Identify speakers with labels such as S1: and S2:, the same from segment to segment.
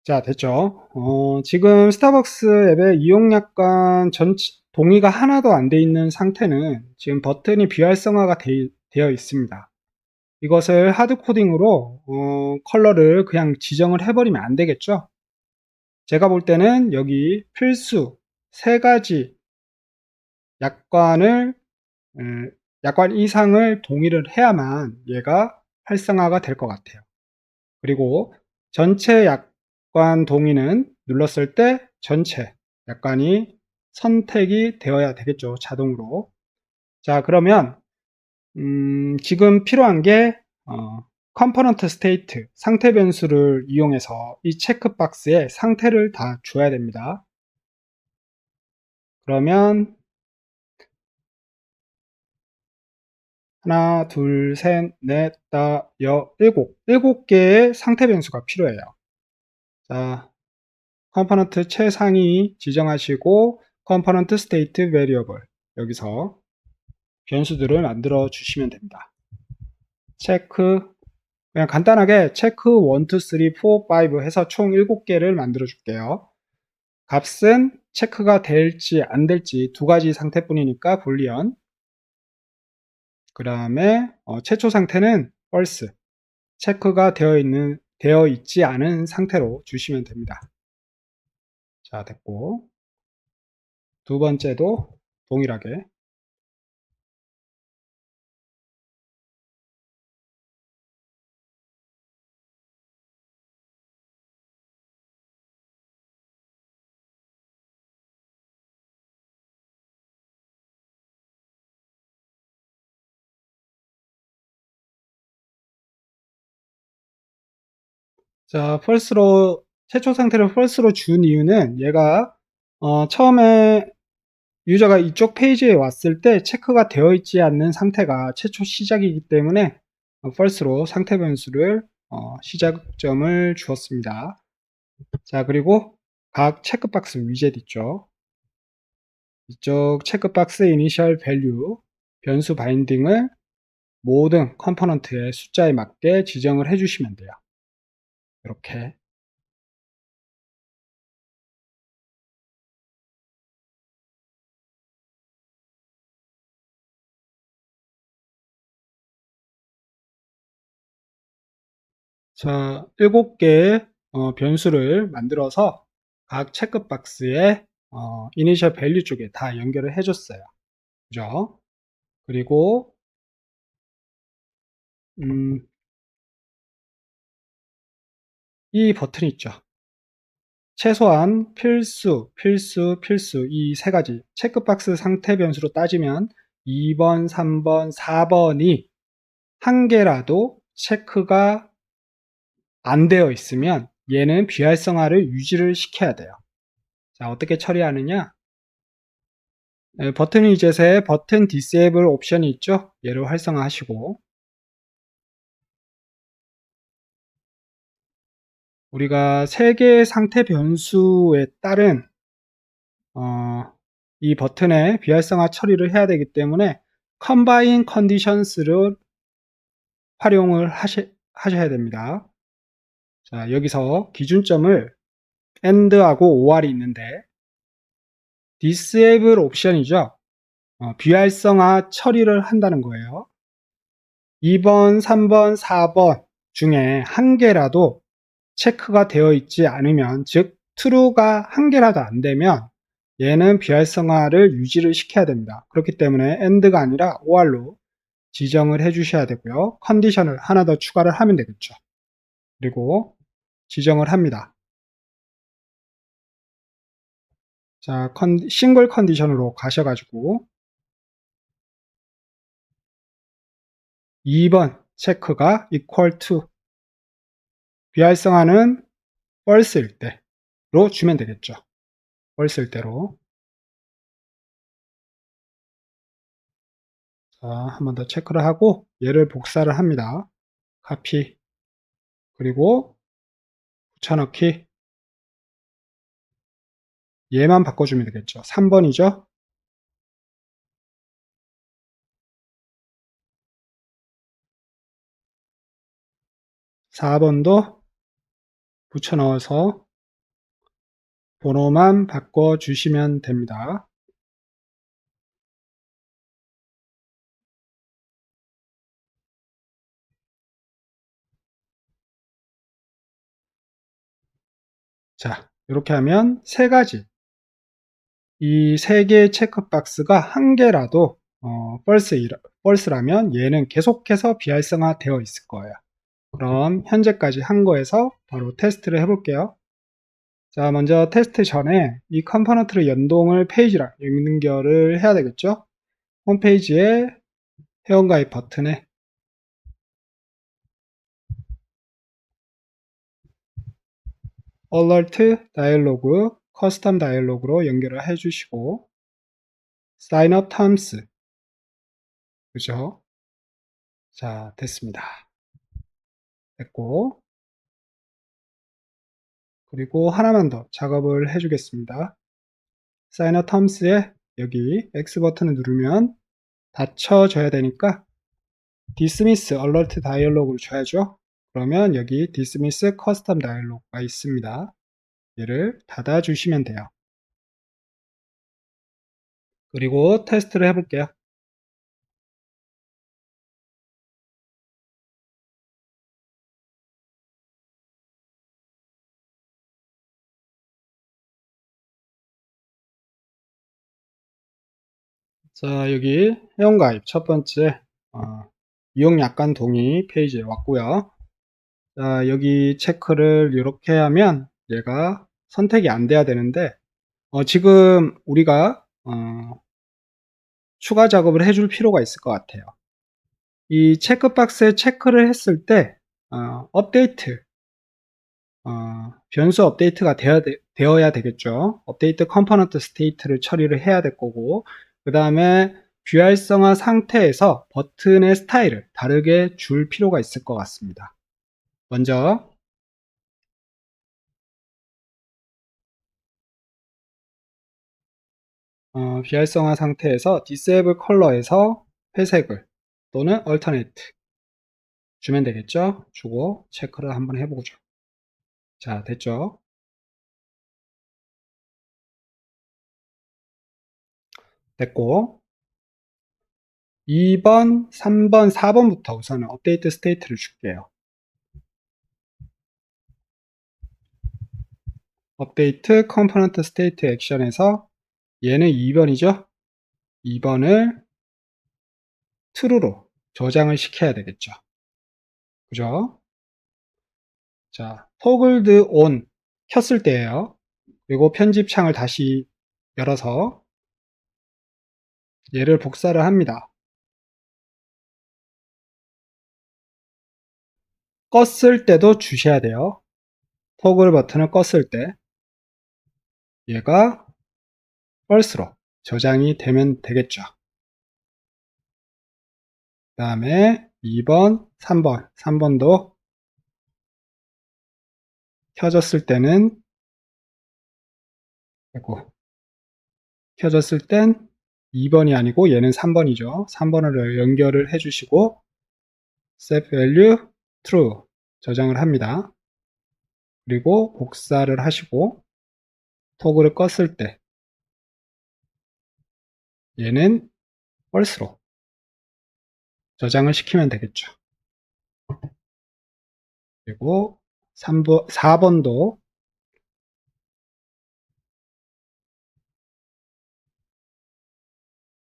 S1: 자, 됐죠? 지금 스타벅스 앱에 이용 약관 동의가 하나도 안 돼 있는 상태는 지금 버튼이 비활성화가 되어 있습니다. 이것을 하드 코딩으로 컬러를 그냥 지정을 해버리면 안 되겠죠? 제가 볼 때는 여기 필수 세 가지 약관을 약관 이상을 동의를 해야만 얘가 활성화가 될 것 같아요. 그리고 전체 약관 동의는 눌렀을 때 전체 약관이 선택이 되어야 되겠죠. 자동으로. 자, 그러면 지금 필요한 게 컴포넌트 스테이트 상태 변수를 이용해서 이 체크박스에 상태를 다 줘야 됩니다. 그러면 하나, 둘, 셋, 넷, 다, 일곱 개의 상태 변수가 필요해요. 자, 컴포넌트 최상위 지정하시고 컴포넌트 스테이트 베리어블 여기서 변수들을 만들어 주시면 됩니다. 체크 그냥 간단하게 체크 1, 2, 3, 4, 5 해서 총 7개를 만들어 줄게요. 값은 체크가 될지 안 될지 두 가지 상태뿐이니까 불리언. 그 다음에 최초 상태는 false. 체크가 되어 있지 않은 상태로 주시면 됩니다. 자, 됐고 두 번째도 동일하게. 자, 최초 상태를 false로 준 이유는 얘가 처음에 유저가 이쪽 페이지에 왔을 때 체크가 되어 있지 않는 상태가 최초 시작이기 때문에 false로 상태 변수를 시작점을 주었습니다. 자, 그리고 각 체크박스 위젯 있죠. 이쪽 체크박스 이니셜 밸류 변수 바인딩을 모든 컴포넌트의 숫자에 맞게 지정을 해주시면 돼요. 이렇게. 자, 7개의 변수를 만들어서 각 체크박스에 이니셜 밸류 쪽에 다 연결을 해줬어요. 그죠? 그리고 이 버튼 있죠. 최소한 필수 이 세 가지 체크박스 상태 변수로 따지면 2번, 3번, 4번이 한 개라도 체크가 안 되어 있으면 얘는 비활성화를 유지를 시켜야 돼요. 자, 어떻게 처리하느냐? 버튼 위젯에 버튼 디세이블 옵션이 있죠. 얘를 활성화하시고 우리가 3개의 상태 변수에 따른 이 버튼의 비활성화 처리를 해야 되기 때문에 combine conditions를 활용을 하셔야 됩니다. 자, 여기서 기준점을 AND하고 OR이 있는데 disable 옵션이죠. 비활성화 처리를 한다는 거예요. 2번, 3번, 4번 중에 한 개라도 체크가 되어 있지 않으면, 즉 true가 한 개라도 안 되면 얘는 비활성화를 유지를 시켜야 됩니다. 그렇기 때문에 AND가 아니라 OR로 지정을 해 주셔야 되고요. 컨디션을 하나 더 추가를 하면 되겠죠. 그리고 지정을 합니다. 자, 싱글 컨디션으로 가셔가지고 2번 체크가 equal to 비활성화는 false일 때로 주면 되겠죠. false일 때로. 자, 한 번 더 체크를 하고 얘를 복사를 합니다. 카피 그리고 붙여넣기 얘만 바꿔주면 되겠죠. 3번이죠. 4번도 붙여넣어서 번호만 바꿔주시면 됩니다. 자, 이렇게 하면 세 가지, 이 세 개의 체크박스가 한 개라도 false라면 얘는 계속해서 비활성화 되어 있을 거예요. 그럼 현재까지 한 거에서 바로 테스트를 해볼게요. 자, 먼저 테스트 전에 이 컴포넌트를 연동을 페이지랑 연결을 해야 되겠죠? 홈페이지에 회원가입 버튼에 alert 다이얼로그, 커스텀 다이얼로그로 연결을 해주시고 sign up terms, 그죠? 자, 됐습니다. 됐고, 그리고 하나만 더 작업을 해주겠습니다. sign up terms에 여기 X 버튼을 누르면 닫혀져야 되니까 dismiss alert 다이얼로그를 줘야죠. 그러면 여기 dismiss custom 다이얼로그가 있습니다. 얘를 닫아주시면 돼요. 그리고 테스트를 해볼게요. 자, 여기 회원가입 첫 번째 이용 약관 동의 페이지에 왔고요. 자, 여기 체크를 이렇게 하면 얘가 선택이 안 돼야 되는데 지금 우리가 추가 작업을 해줄 필요가 있을 것 같아요. 이 체크박스에 체크를 했을 때 업데이트, 변수 업데이트가 되어야 되겠죠. 업데이트 컴포넌트 스테이트를 처리를 해야 될 거고, 그 다음에 비활성화 상태에서 버튼의 스타일을 다르게 줄 필요가 있을 것 같습니다. 먼저 비활성화 상태에서 disable 컬러에서 회색을 또는 alternate 주면 되겠죠. 주고 체크를 한번 해보죠. 자, 됐죠. 됐고 2번, 3번, 4번부터 우선은 업데이트 스테이트를 줄게요. 업데이트 컴포넌트 스테이트 액션에서 얘는 2번이죠. 2번을 true로 저장을 시켜야 되겠죠. 그죠? 자, toggled on 켰을 때예요. 그리고 편집 창을 다시 열어서 얘를 복사를 합니다. 껐을 때도 주셔야 돼요. 토글 버튼을 껐을 때 얘가 false로 저장이 되면 되겠죠. 그 다음에 2번, 3번, 3번도 켜졌을 때는 아이고, 켜졌을 땐 2번이 아니고 얘는 3번이죠. 3번을 연결을 해주시고 set value true 저장을 합니다. 그리고 복사를 하시고 토글을 껐을 때 얘는 false로 저장을 시키면 되겠죠. 그리고 3번, 4번도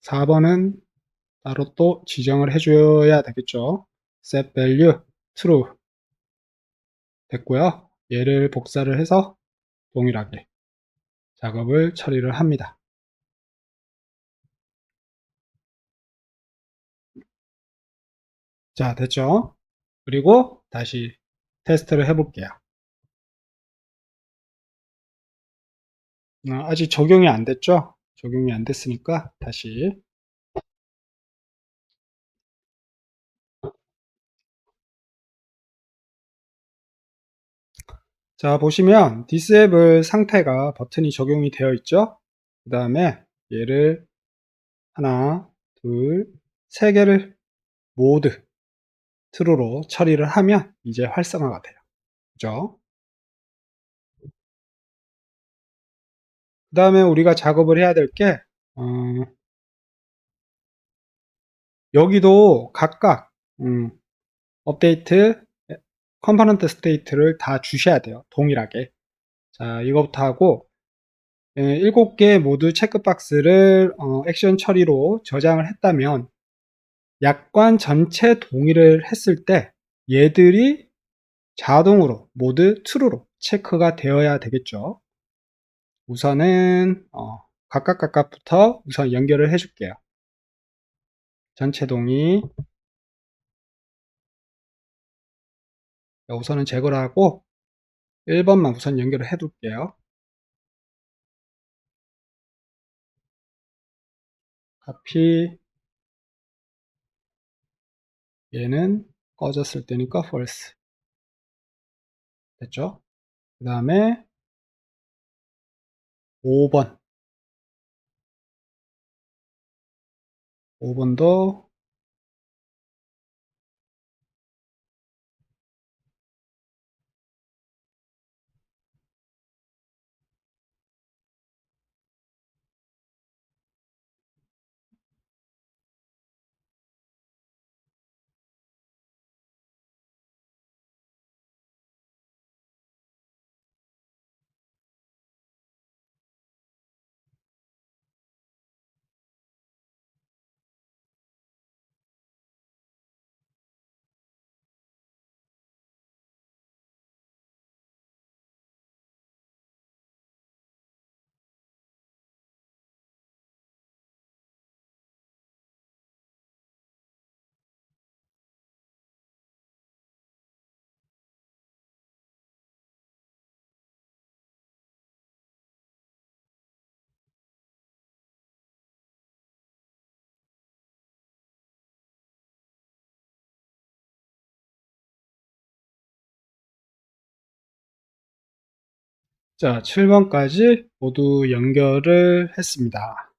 S1: 4번은 따로 또 지정을 해줘야 되겠죠. set value true 됐고요. 얘를 복사를 해서 동일하게 작업을 처리를 합니다. 자, 됐죠? 그리고 다시 테스트를 해볼게요. 아직 적용이 안 됐죠? 적용이 안 됐으니까 다시. 자, 보시면 disable 상태가 버튼이 적용이 되어 있죠? 그 다음에 얘를 하나, 둘, 세 개를 모두 true로 처리를 하면 이제 활성화가 돼요. 그죠? 그 다음에 우리가 작업을 해야 될 게, 여기도 각각, 업데이트, 컴포넌트 스테이트를 다 주셔야 돼요. 동일하게. 자, 이거부터 하고, 7개 모두 체크박스를 액션 처리로 저장을 했다면, 약관 전체 동의를 했을 때 얘들이 자동으로 모두 true로 체크가 되어야 되겠죠. 우선은 각각부터 우선 연결을 해줄게요. 전체 동의. 우선은 제거를 하고 1번만 우선 연결을 해둘게요. 카피. 얘는 꺼졌을 때니까 false. 됐죠? 그 다음에 5번. 5번도 자, 7번까지 모두 연결을 했습니다.